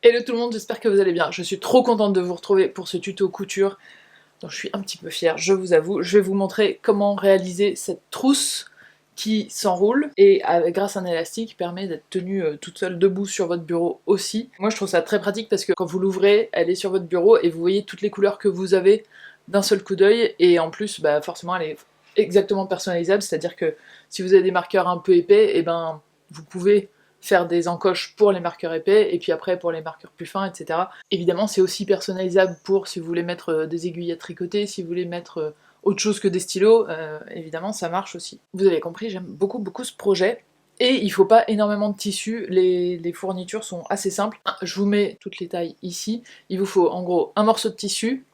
Hello tout le monde, j'espère que vous allez bien. Je suis trop contente de vous retrouver pour ce tuto couture dont je suis un petit peu fière, je vous avoue. Je vais vous montrer comment réaliser cette trousse qui s'enroule et grâce à un élastique qui permet d'être tenue toute seule debout sur votre bureau aussi. Moi je trouve ça très pratique parce que quand vous l'ouvrez, elle est sur votre bureau et vous voyez toutes les couleurs que vous avez d'un seul coup d'œil, et en plus bah, forcément elle est exactement personnalisable, c'est-à-dire que si vous avez des marqueurs un peu épais, et ben vous pouvez faire des encoches pour les marqueurs épais, et puis après pour les marqueurs plus fins, etc. Évidemment, c'est aussi personnalisable pour si vous voulez mettre des aiguilles à tricoter, si vous voulez mettre autre chose que des stylos, évidemment, ça marche aussi. Vous avez compris, j'aime beaucoup ce projet. Et il faut pas énormément de tissu, les fournitures sont assez simples. Je vous mets toutes les tailles ici. Il vous faut en gros un morceau de tissu,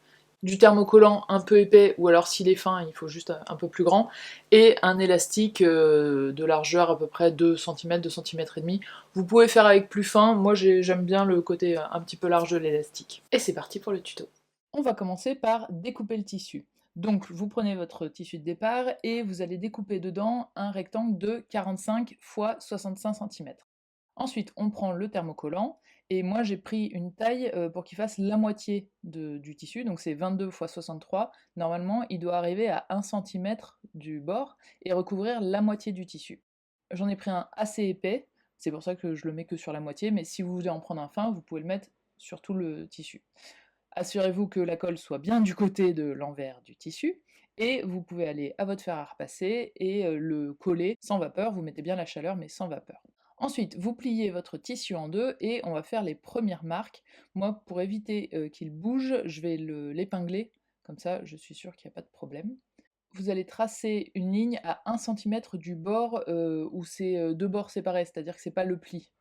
du thermocollant un peu épais, ou alors s'il est fin, il faut juste un peu plus grand, et un élastique de largeur à peu près 2 cm, 2 cm et demi. Vous pouvez faire avec plus fin, moi j'aime bien le côté un petit peu large de l'élastique. Et c'est parti pour le tuto. On va commencer par découper le tissu. Donc vous prenez votre tissu de départ et vous allez découper dedans un rectangle de 45 x 65 cm. Ensuite, on prend le thermocollant, et moi j'ai pris une taille pour qu'il fasse la moitié du tissu, donc c'est 22 x 63. Normalement, il doit arriver à 1 cm du bord et recouvrir la moitié du tissu. J'en ai pris un assez épais, c'est pour ça que je le mets que sur la moitié, mais si vous voulez en prendre un fin, vous pouvez le mettre sur tout le tissu. Assurez-vous que la colle soit bien du côté de l'envers du tissu, et vous pouvez aller à votre fer à repasser et le coller sans vapeur. Vous mettez bien la chaleur mais sans vapeur. Ensuite, vous pliez votre tissu en deux et on va faire les premières marques. Moi, pour éviter qu'il bouge, je vais l'épingler, comme ça je suis sûre qu'il n'y a pas de problème. Vous allez tracer une ligne à 1 cm du bord où c'est deux bords séparés, c'est-à-dire que c'est pas le pli.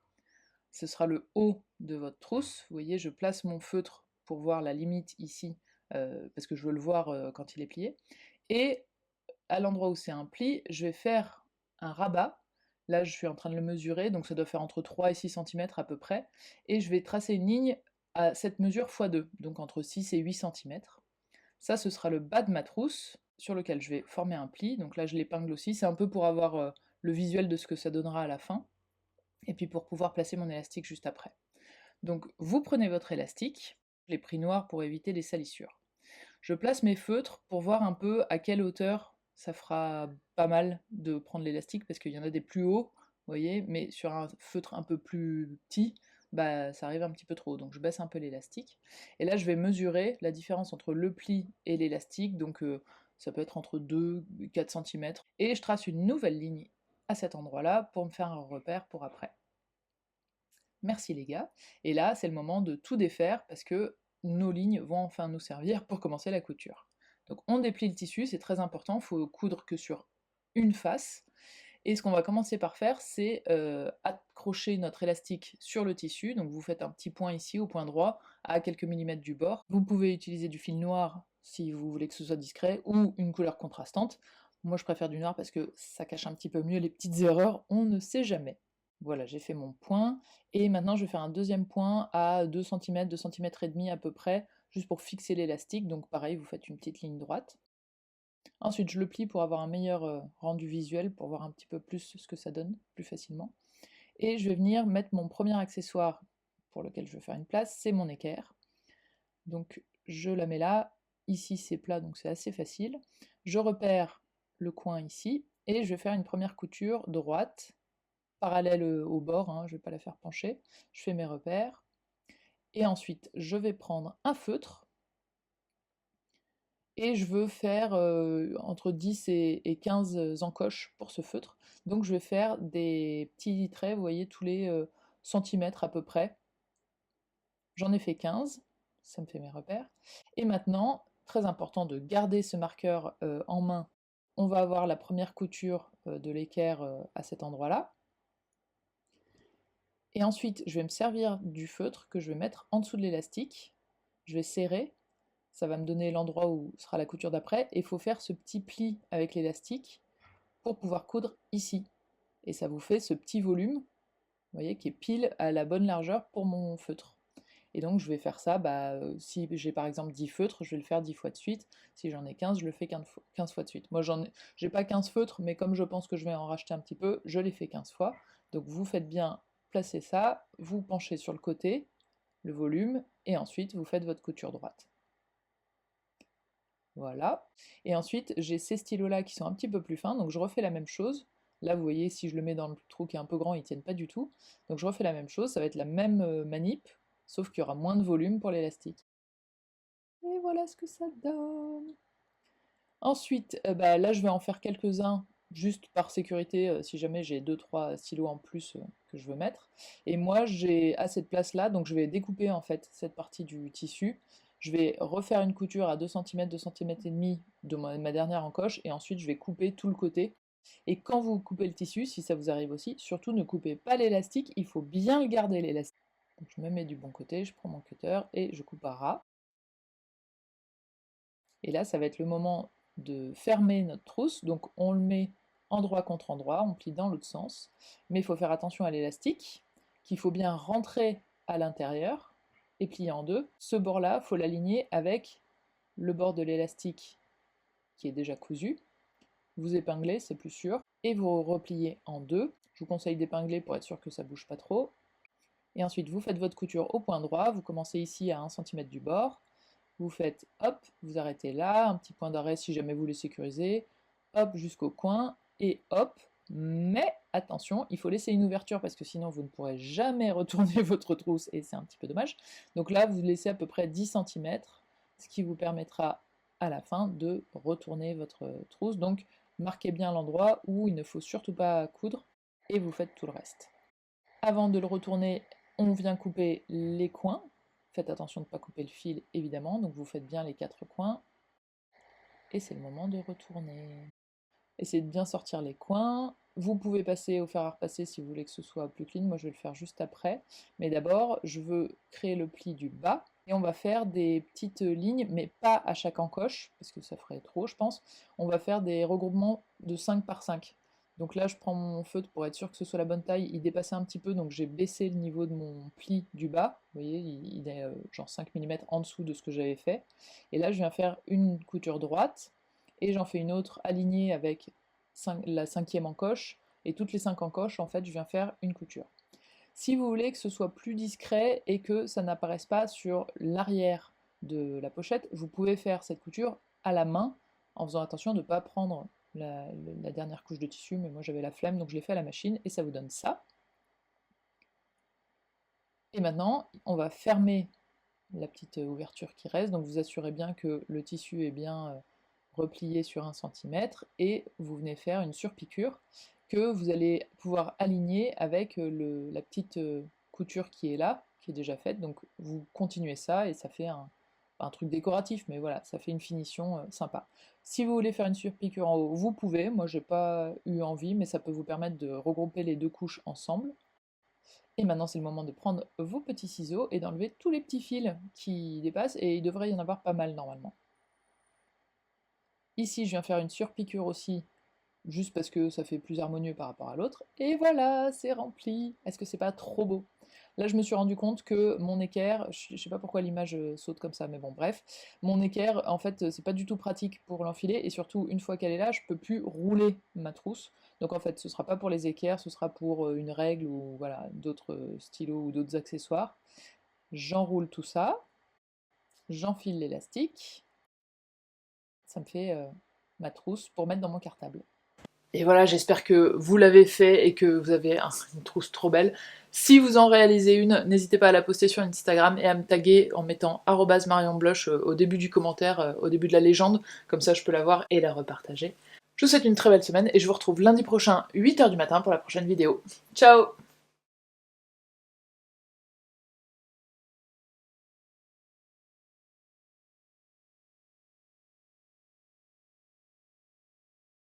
Ce sera le haut de votre trousse. Vous voyez, je place mon feutre pour voir la limite ici, parce que je veux le voir quand il est plié. Et à l'endroit où c'est un pli, je vais faire un rabat. Là, je suis en train de le mesurer, donc ça doit faire entre 3 et 6 cm à peu près. Et je vais tracer une ligne à cette mesure x2, donc entre 6 et 8 cm. Ça, ce sera le bas de ma trousse, sur lequel je vais former un pli. Donc là, je l'épingle aussi, c'est un peu pour avoir le visuel de ce que ça donnera à la fin, et puis pour pouvoir placer mon élastique juste après. Donc vous prenez votre élastique, je l'ai pris noir pour éviter les salissures. Je place mes feutres pour voir un peu à quelle hauteur ça fera pas mal de prendre l'élastique, parce qu'il y en a des plus hauts, vous voyez, mais sur un feutre un peu plus petit, bah ça arrive un petit peu trop, donc je baisse un peu l'élastique. Et là je vais mesurer la différence entre le pli et l'élastique, donc ça peut être entre 2 et 4 cm, et je trace une nouvelle ligne à cet endroit-là pour me faire un repère pour après. Merci les gars. Et là, c'est le moment de tout défaire parce que nos lignes vont enfin nous servir pour commencer la couture. Donc on déplie le tissu, c'est très important, il faut coudre que sur une face. Et ce qu'on va commencer par faire, c'est accrocher notre élastique sur le tissu. Donc vous faites un petit point ici au point droit, à quelques millimètres du bord. Vous pouvez utiliser du fil noir si vous voulez que ce soit discret, ou une couleur contrastante. Moi je préfère du noir parce que ça cache un petit peu mieux les petites erreurs, on ne sait jamais. Voilà, j'ai fait mon point, et maintenant je vais faire un deuxième point à 2 cm, 2 cm et demi à peu près, juste pour fixer l'élastique, donc pareil, vous faites une petite ligne droite. Ensuite, je le plie pour avoir un meilleur rendu visuel, pour voir un petit peu plus ce que ça donne, plus facilement. Et je vais venir mettre mon premier accessoire pour lequel je vais faire une place, c'est mon équerre. Donc je la mets là, ici c'est plat donc c'est assez facile. Je repère le coin ici, et je vais faire une première couture droite, parallèle au bord, hein, je ne vais pas la faire pencher. Je fais mes repères, et ensuite je vais prendre un feutre, et je veux faire entre 10 et 15 encoches pour ce feutre. Donc je vais faire des petits traits, vous voyez, tous les centimètres à peu près. J'en ai fait 15, ça me fait mes repères. Et maintenant, très important de garder ce marqueur en main, on va avoir la première couture de l'équerre à cet endroit-là. Et ensuite, je vais me servir du feutre que je vais mettre en dessous de l'élastique. Je vais serrer, ça va me donner l'endroit où sera la couture d'après, et il faut faire ce petit pli avec l'élastique pour pouvoir coudre ici. Et ça vous fait ce petit volume, vous voyez, qui est pile à la bonne largeur pour mon feutre. Et donc je vais faire ça, si j'ai par exemple 10 feutres, je vais le faire 10 fois de suite. Si j'en ai 15, je le fais 15 fois de suite. Moi j'ai pas 15 feutres, mais comme je pense que je vais en racheter un petit peu, je les fais 15 fois. Donc vous faites bien placer ça, vous penchez sur le côté, le volume, et ensuite vous faites votre couture droite. Voilà. Et ensuite, j'ai ces stylos-là qui sont un petit peu plus fins, donc je refais la même chose. Là, vous voyez, si je le mets dans le trou qui est un peu grand, ils ne tiennent pas du tout. Donc je refais la même chose, ça va être la même manip, sauf qu'il y aura moins de volume pour l'élastique. Et voilà ce que ça donne. Ensuite, bah, là, je vais en faire quelques-uns, juste par sécurité, si jamais j'ai 2-3 stylos en plus que je veux mettre. Et moi, j'ai assez de place là, donc je vais découper en fait cette partie du tissu. Je vais refaire une couture à 2 cm, 2 cm et demi de ma dernière encoche, et ensuite je vais couper tout le côté. Et quand vous coupez le tissu, si ça vous arrive aussi, surtout ne coupez pas l'élastique, il faut bien le garder l'élastique. Donc je me mets du bon côté, je prends mon cutter et je coupe à ras. Et là, ça va être le moment de fermer notre trousse, donc on le met endroit contre endroit, on plie dans l'autre sens, mais il faut faire attention à l'élastique, qu'il faut bien rentrer à l'intérieur et plier en deux. Ce bord-là, il faut l'aligner avec le bord de l'élastique qui est déjà cousu. Vous épinglez, c'est plus sûr, et vous repliez en deux. Je vous conseille d'épingler pour être sûr que ça ne bouge pas trop. Et ensuite, vous faites votre couture au point droit, vous commencez ici à 1 cm du bord, vous faites hop, vous arrêtez là, un petit point d'arrêt si jamais vous voulez sécuriser, hop jusqu'au coin, et hop, mais attention, il faut laisser une ouverture parce que sinon vous ne pourrez jamais retourner votre trousse et c'est un petit peu dommage. Donc là, vous laissez à peu près 10 cm, ce qui vous permettra à la fin de retourner votre trousse. Donc marquez bien l'endroit où il ne faut surtout pas coudre et vous faites tout le reste. Avant de le retourner, on vient couper les coins. Faites attention de ne pas couper le fil, évidemment, donc vous faites bien les 4 coins. Et c'est le moment de retourner. Essayez de bien sortir les coins. Vous pouvez passer au fer à repasser si vous voulez que ce soit plus clean. Moi, je vais le faire juste après. Mais d'abord, je veux créer le pli du bas. Et on va faire des petites lignes, mais pas à chaque encoche, parce que ça ferait trop, je pense. On va faire des regroupements de 5 par 5. Donc là, je prends mon feutre pour être sûr que ce soit la bonne taille. Il dépassait un petit peu, donc j'ai baissé le niveau de mon pli du bas. Vous voyez, il est genre 5 mm en dessous de ce que j'avais fait. Et là, je viens faire une couture droite, et j'en fais une autre alignée avec la 5e encoche. Et toutes les 5 encoches, en fait, je viens faire une couture. Si vous voulez que ce soit plus discret et que ça n'apparaisse pas sur l'arrière de la pochette, vous pouvez faire cette couture à la main, en faisant attention de ne pas prendre la dernière couche de tissu, mais moi j'avais la flemme, donc je l'ai fait à la machine, et ça vous donne ça. Et maintenant, on va fermer la petite ouverture qui reste, donc vous assurez bien que le tissu est bien replié sur 1 cm, et vous venez faire une surpiqûre que vous allez pouvoir aligner avec la petite couture qui est là, qui est déjà faite, donc vous continuez ça, et ça fait un truc décoratif, mais voilà, ça fait une finition sympa. Si vous voulez faire une surpiqûre en haut, vous pouvez, moi j'ai pas eu envie, mais ça peut vous permettre de regrouper les deux couches ensemble. Et maintenant c'est le moment de prendre vos petits ciseaux et d'enlever tous les petits fils qui dépassent, et il devrait y en avoir pas mal normalement. Ici je viens faire une surpiqûre aussi, juste parce que ça fait plus harmonieux par rapport à l'autre, et voilà, c'est rempli. Est-ce que c'est pas trop beau? Là, je me suis rendu compte que mon équerre, je sais pas pourquoi l'image saute comme ça, mais bon, bref, mon équerre, en fait, c'est pas du tout pratique pour l'enfiler, et surtout, une fois qu'elle est là, je peux plus rouler ma trousse. Donc en fait, ce sera pas pour les équerres, ce sera pour une règle ou voilà, d'autres stylos ou d'autres accessoires. J'enroule tout ça, j'enfile l'élastique, ça me fait ma trousse pour mettre dans mon cartable. Et voilà, j'espère que vous l'avez fait et que vous avez une trousse trop belle. Si vous en réalisez une, n'hésitez pas à la poster sur Instagram et à me taguer en mettant @marionblush au début du commentaire, au début de la légende, comme ça je peux la voir et la repartager. Je vous souhaite une très belle semaine et je vous retrouve lundi prochain, 8 h du matin pour la prochaine vidéo. Ciao!